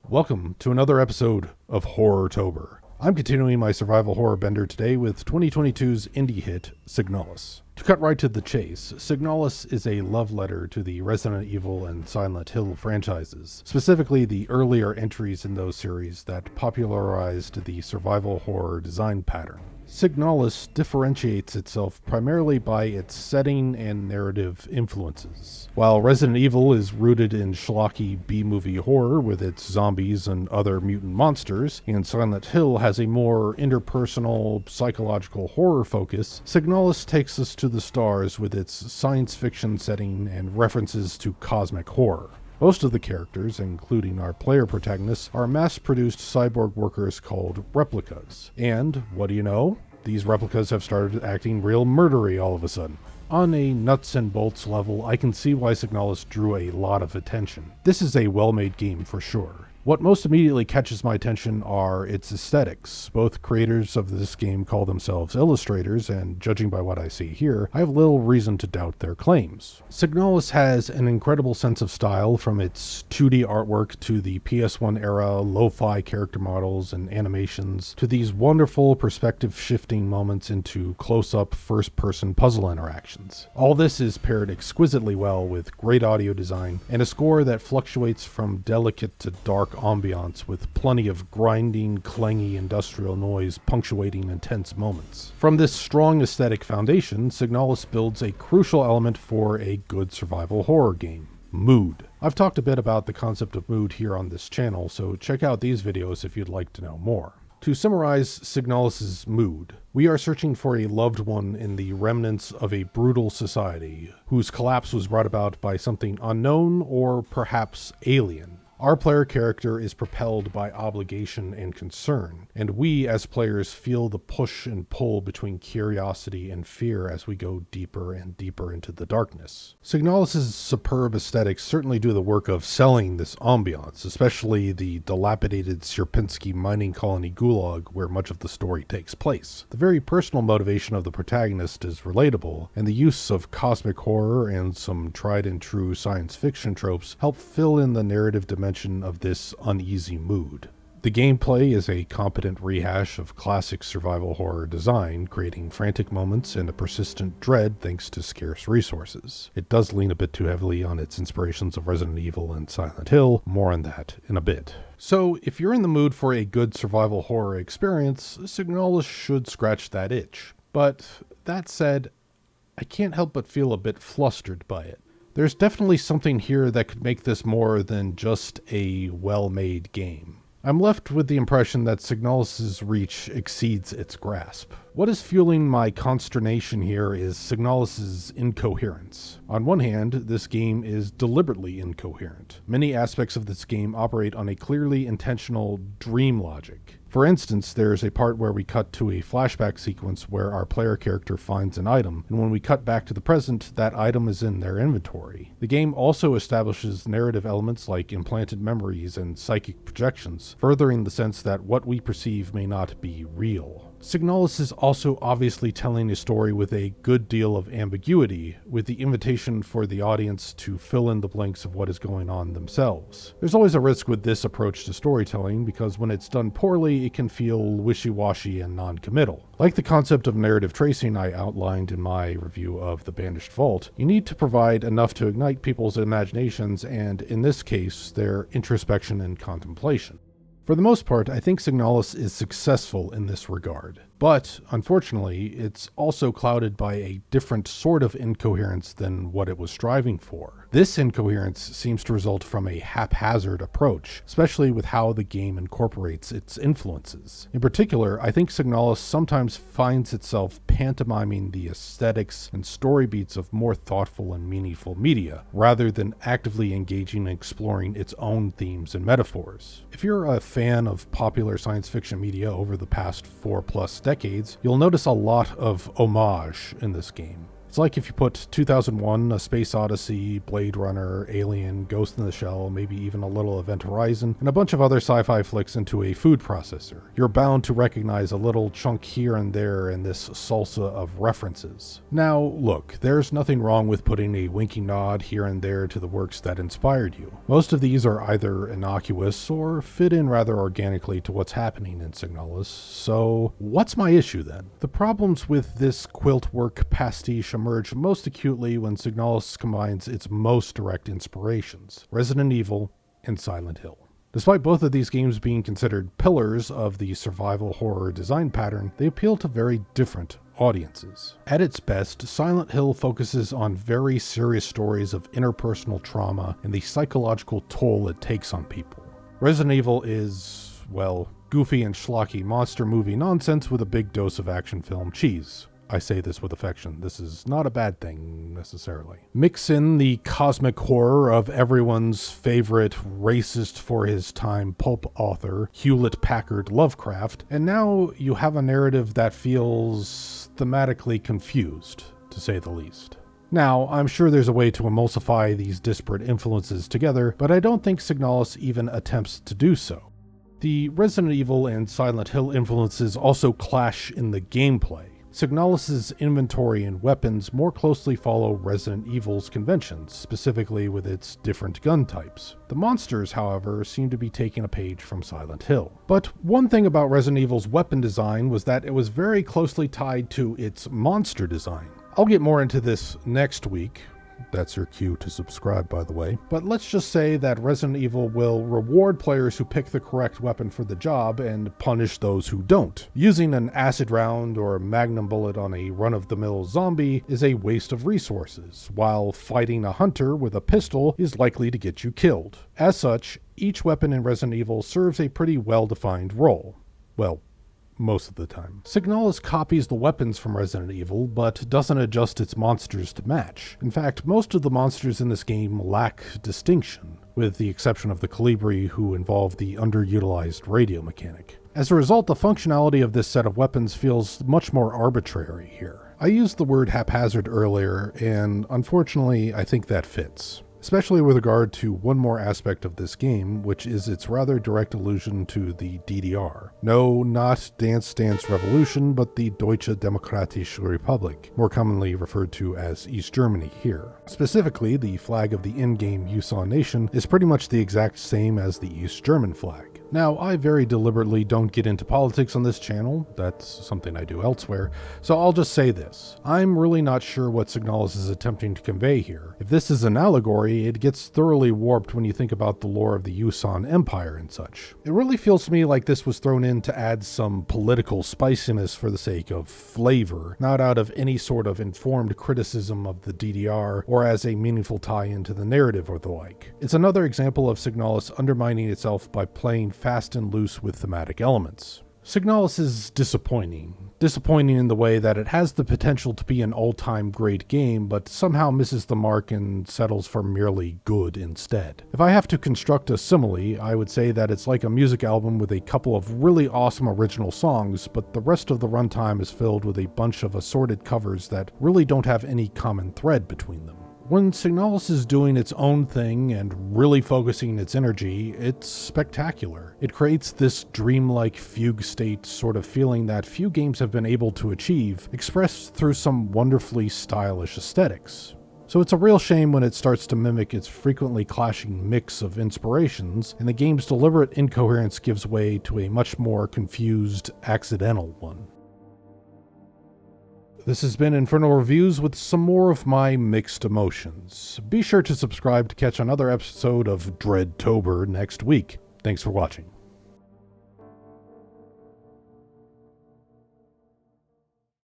Welcome to another episode of Horrortober. I'm continuing my survival horror bender today with 2022's indie hit, Signalis. To cut right to the chase, Signalis is a love letter to the Resident Evil and Silent Hill franchises, specifically the earlier entries in those series that popularized the survival horror design pattern. Signalis differentiates itself primarily by its setting and narrative influences. While Resident Evil is rooted in schlocky B-movie horror with its zombies and other mutant monsters, and Silent Hill has a more interpersonal, psychological horror focus, Signalis takes us to the stars with its science fiction setting and references to cosmic horror. Most of the characters, including our player protagonists, are mass-produced cyborg workers called replicas. And, what do you know? These replicas have started acting real murdery all of a sudden. On a nuts and bolts level, I can see why Signalis drew a lot of attention. This is a well-made game for sure. What most immediately catches my attention are its aesthetics. Both creators of this game call themselves illustrators, and judging by what I see here, I have little reason to doubt their claims. Signalis has an incredible sense of style, from its 2D artwork to the PS1 era lo-fi character models and animations, to these wonderful perspective-shifting moments into close-up first-person puzzle interactions. All this is paired exquisitely well with great audio design and a score that fluctuates from delicate to dark ambiance with plenty of grinding, clangy industrial noise punctuating intense moments. From this strong aesthetic foundation, Signalis builds a crucial element for a good survival horror game: mood. I've talked a bit about the concept of mood here on this channel, so check out these videos if you'd like to know more. To summarize Signalis' mood, we are searching for a loved one in the remnants of a brutal society whose collapse was brought about by something unknown or perhaps alien. Our player character is propelled by obligation and concern, and we as players feel the push and pull between curiosity and fear as we go deeper and deeper into the darkness. Signalis' superb aesthetics certainly do the work of selling this ambiance, especially the dilapidated Sierpinski mining colony gulag where much of the story takes place. The very personal motivation of the protagonist is relatable, and the use of cosmic horror and some tried and true science fiction tropes help fill in the narrative dimension of this uneasy mood. The gameplay is a competent rehash of classic survival horror design, creating frantic moments and a persistent dread thanks to scarce resources. It does lean a bit too heavily on its inspirations of Resident Evil and Silent Hill, more on that in a bit. So, if you're in the mood for a good survival horror experience, Signalis should scratch that itch. But, that said, I can't help but feel a bit flustered by it. There's definitely something here that could make this more than just a well-made game. I'm left with the impression that Signalis' reach exceeds its grasp. What is fueling my consternation here is Signalis' incoherence. On one hand, this game is deliberately incoherent. Many aspects of this game operate on a clearly intentional dream logic. For instance, there's a part where we cut to a flashback sequence where our player character finds an item, and when we cut back to the present, that item is in their inventory. The game also establishes narrative elements like implanted memories and psychic projections, furthering the sense that what we perceive may not be real. Signalis is also obviously telling a story with a good deal of ambiguity, with the invitation for the audience to fill in the blanks of what is going on themselves. There's always a risk with this approach to storytelling, because when it's done poorly, it can feel wishy-washy and non-committal. Like the concept of narrative tracing I outlined in my review of The Banished Vault, you need to provide enough to ignite people's imaginations and, in this case, their introspection and contemplation. For the most part, I think Signalis is successful in this regard. But, unfortunately, it's also clouded by a different sort of incoherence than what it was striving for. This incoherence seems to result from a haphazard approach, especially with how the game incorporates its influences. In particular, I think Signalis sometimes finds itself pantomiming the aesthetics and story beats of more thoughtful and meaningful media, rather than actively engaging and exploring its own themes and metaphors. If you're a fan of popular science fiction media over the past 4+ decades, you'll notice a lot of homage in this game. It's like if you put 2001, A Space Odyssey, Blade Runner, Alien, Ghost in the Shell, maybe even a little Event Horizon, and a bunch of other sci-fi flicks into a food processor. You're bound to recognize a little chunk here and there in this salsa of references. Now, look, there's nothing wrong with putting a winking nod here and there to the works that inspired you. Most of these are either innocuous or fit in rather organically to what's happening in Signalis, so what's my issue then? The problems with this quilt work pastiche emerge most acutely when Signalis combines its most direct inspirations, Resident Evil and Silent Hill. Despite both of these games being considered pillars of the survival horror design pattern, they appeal to very different audiences. At its best, Silent Hill focuses on very serious stories of interpersonal trauma and the psychological toll it takes on people. Resident Evil is, well, goofy and schlocky monster movie nonsense with a big dose of action film cheese. I say this with affection. This is not a bad thing, necessarily. Mix in the cosmic horror of everyone's favorite racist for his time pulp author, Hewlett-Packard Lovecraft, and now you have a narrative that feels thematically confused, to say the least. Now, I'm sure there's a way to emulsify these disparate influences together, but I don't think Signalis even attempts to do so. The Resident Evil and Silent Hill influences also clash in the gameplay. Signalis' inventory and weapons more closely follow Resident Evil's conventions, specifically with its different gun types. The monsters, however, seem to be taking a page from Silent Hill. But one thing about Resident Evil's weapon design was that it was very closely tied to its monster design. I'll get more into this next week. That's your cue to subscribe, by the way. But let's just say that Resident Evil will reward players who pick the correct weapon for the job and punish those who don't. Using an acid round or a magnum bullet on a run-of-the-mill zombie is a waste of resources, while fighting a hunter with a pistol is likely to get you killed. As such, each weapon in Resident Evil serves a pretty well-defined role. Well, most of the time. Signalis copies the weapons from Resident Evil, but doesn't adjust its monsters to match. In fact, most of the monsters in this game lack distinction, with the exception of the Calibri, who involve the underutilized radio mechanic. As a result, the functionality of this set of weapons feels much more arbitrary here. I used the word haphazard earlier, and unfortunately, I think that fits. Especially with regard to one more aspect of this game, which is its rather direct allusion to the DDR. No, not Dance Dance Revolution, but the Deutsche Demokratische Republik, more commonly referred to as East Germany here. Specifically, the flag of the in-game Yusan nation is pretty much the exact same as the East German flag. Now, I very deliberately don't get into politics on this channel, that's something I do elsewhere, so I'll just say this. I'm really not sure what Signalis is attempting to convey here. If this is an allegory, it gets thoroughly warped when you think about the lore of the Yusan Empire and such. It really feels to me like this was thrown in to add some political spiciness for the sake of flavor, not out of any sort of informed criticism of the DDR or as a meaningful tie-in to the narrative or the like. It's another example of Signalis undermining itself by playing fast and loose with thematic elements. Signalis is disappointing. Disappointing in the way that it has the potential to be an all-time great game, but somehow misses the mark and settles for merely good instead. If I have to construct a simile, I would say that it's like a music album with a couple of really awesome original songs, but the rest of the runtime is filled with a bunch of assorted covers that really don't have any common thread between them. When Signalis is doing its own thing and really focusing its energy, it's spectacular. It creates this dreamlike fugue state sort of feeling that few games have been able to achieve, expressed through some wonderfully stylish aesthetics. So it's a real shame when it starts to mimic its frequently clashing mix of inspirations, and the game's deliberate incoherence gives way to a much more confused, accidental one. This has been Infernal Reviews with some more of my mixed emotions. Be sure to subscribe to catch another episode of Dreadtober next week. Thanks for watching.